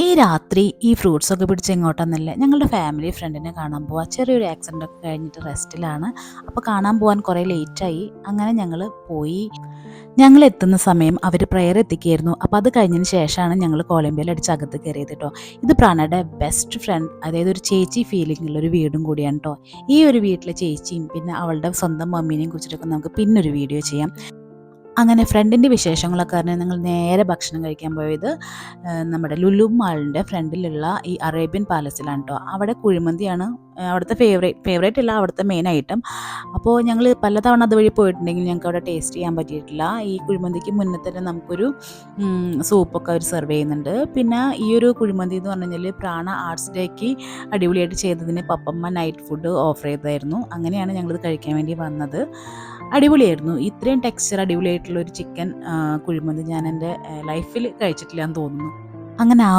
ഈ രാത്രി ഈ ഫ്രൂട്ട്സൊക്കെ പിടിച്ച് എങ്ങോട്ടാന്നല്ലേ ഞങ്ങളുടെ ഫാമിലി ഫ്രണ്ടിനെ കാണാൻ പോവാ. ചെറിയൊരു ആക്സിഡൻ്റ് ഒക്കെ കഴിഞ്ഞിട്ട് റെസ്റ്റിലാണ്. അപ്പോൾ കാണാൻ പോകാൻ കുറേ ലേറ്റായി. അങ്ങനെ ഞങ്ങൾ പോയി. ഞങ്ങൾ എത്തുന്ന സമയം അവർ പ്രയർ എത്തിക്കുകയായിരുന്നു. അപ്പോൾ അത് കഴിഞ്ഞതിന് ശേഷമാണ് ഞങ്ങൾ കോളിംഗ് അടിച്ച് അകത്ത് കയറിയത് കേട്ടോ. ഇത് പ്രാണയുടെ ബെസ്റ്റ് ഫ്രണ്ട്, അതായത് ഒരു ചേച്ചി ഫീലിംഗ് ഉള്ള ഒരു വീടും കൂടിയാണ് കേട്ടോ. ഈ ഒരു വീട്ടിലെ ചേച്ചിയും പിന്നെ അവളുടെ സ്വന്തം മമ്മീനെയും കുറിച്ചിട്ടൊക്കെ നമുക്ക് പിന്നൊരു വീഡിയോ ചെയ്യാം. അങ്ങനെ ഫ്രണ്ടിൻ്റെ വിശേഷങ്ങളൊക്കെ അറിഞ്ഞ് ഞങ്ങൾ നേരെ ഭക്ഷണം കഴിക്കാൻ പോയത് നമ്മുടെ ലുലു മാളിൻ്റെ ഫ്രണ്ടിലുള്ള ഈ അറേബ്യൻ പാലസിലാണ് കേട്ടോ. അവിടെ കുഴിമന്തിയാണ് അവിടുത്തെ ഫേവറേറ്റ് അല്ല, അവിടുത്തെ മെയിൻ ഐറ്റം. അപ്പോൾ ഞങ്ങൾ പലതവണ അതുവഴി പോയിട്ടുണ്ടെങ്കിൽ ഞങ്ങൾക്ക് അവിടെ ടേസ്റ്റ് ചെയ്യാൻ പറ്റിയിട്ടില്ല. ഈ കുഴിമന്തിക്ക് മുന്നേ തന്നെ നമുക്കൊരു സൂപ്പൊക്കെ അവർ സെർവ് ചെയ്യുന്നുണ്ട്. പിന്നെ ഈ ഒരു കുഴിമന്തി എന്ന് പറഞ്ഞു കഴിഞ്ഞാൽ പ്രാണ ആർട്സ് ഡേക്ക് അടിപൊളിയായിട്ട് ചെയ്തതിന് പപ്പമ്മ നൈറ്റ് ഫുഡ് ഓഫർ ചെയ്തായിരുന്നു. അങ്ങനെയാണ് ഞങ്ങളിത് കഴിക്കാൻ വേണ്ടി വന്നത്. അടിപൊളിയായിരുന്നു. ഇത്രയും ടെക്സ്ചർ അടിപൊളിയായിട്ടുള്ള ഒരു ചിക്കൻ കുഴിമന്തി ഞാൻ എൻ്റെ ലൈഫിൽ കഴിച്ചിട്ടില്ല എന്ന് തോന്നുന്നു. അങ്ങനെ